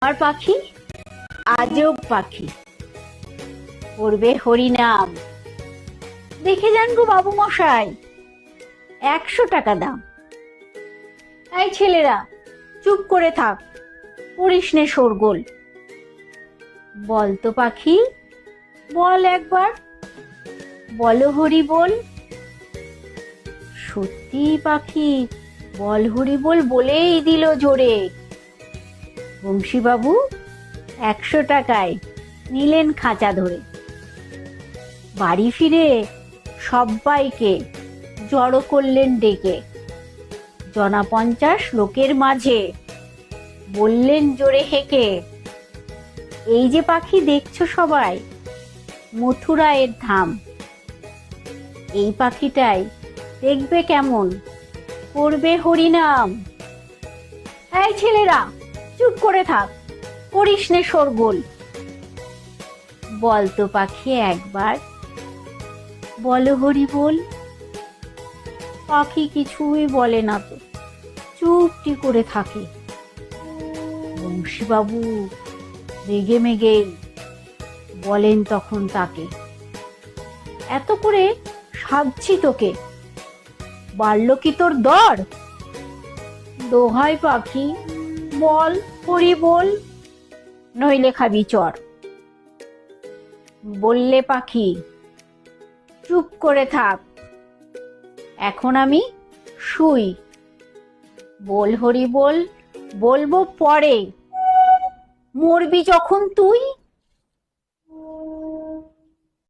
আমার পাখি আজব পাখি, করবে হরিনাম। দেখে যান গো বাবু মশাই, 100 টাকা দাম। এই ছেলেরা, চুপ করে থাক, করিস নে শোরগোল। বল তো পাখি, বল একবার, বলো হরি বল। সত্যি পাখি বল হরি বল বলেই দিল জোরে। বংশীবাবু 100 টাকায় নিলেন খাঁচা ধরে। বাড়ি ফিরে সব্বাইকে জড়ো করলেন ডেকে। জনা 50 লোকের মাঝে বললেন জোরে হেঁকে, এই যে পাখি দেখছো সবাই, মথুরায়ের ধাম। এই পাখিটাই দেখবে কেমন করবে হরিনাম। এই ছেলেরা, চুপ করে থাক, করিস নে শোরগোল। বল তো পাখি একবার, বলো হরি বল। পাখি কিছুই বলে না তো, চুপটি করে থাকে। বংশীবাবু রেগে মেগে বলেন তখন তাকে, এত করে সাধছি তোকে, বাড়ল কি তোর দর? দোহাই পাখি বল হরি বল, নইলে খাবি চর। বললে পাখি, চুপ করে থাক, এখন আমি শুই। বল হরি বল বলবো পরে, মরবি যখন তুই।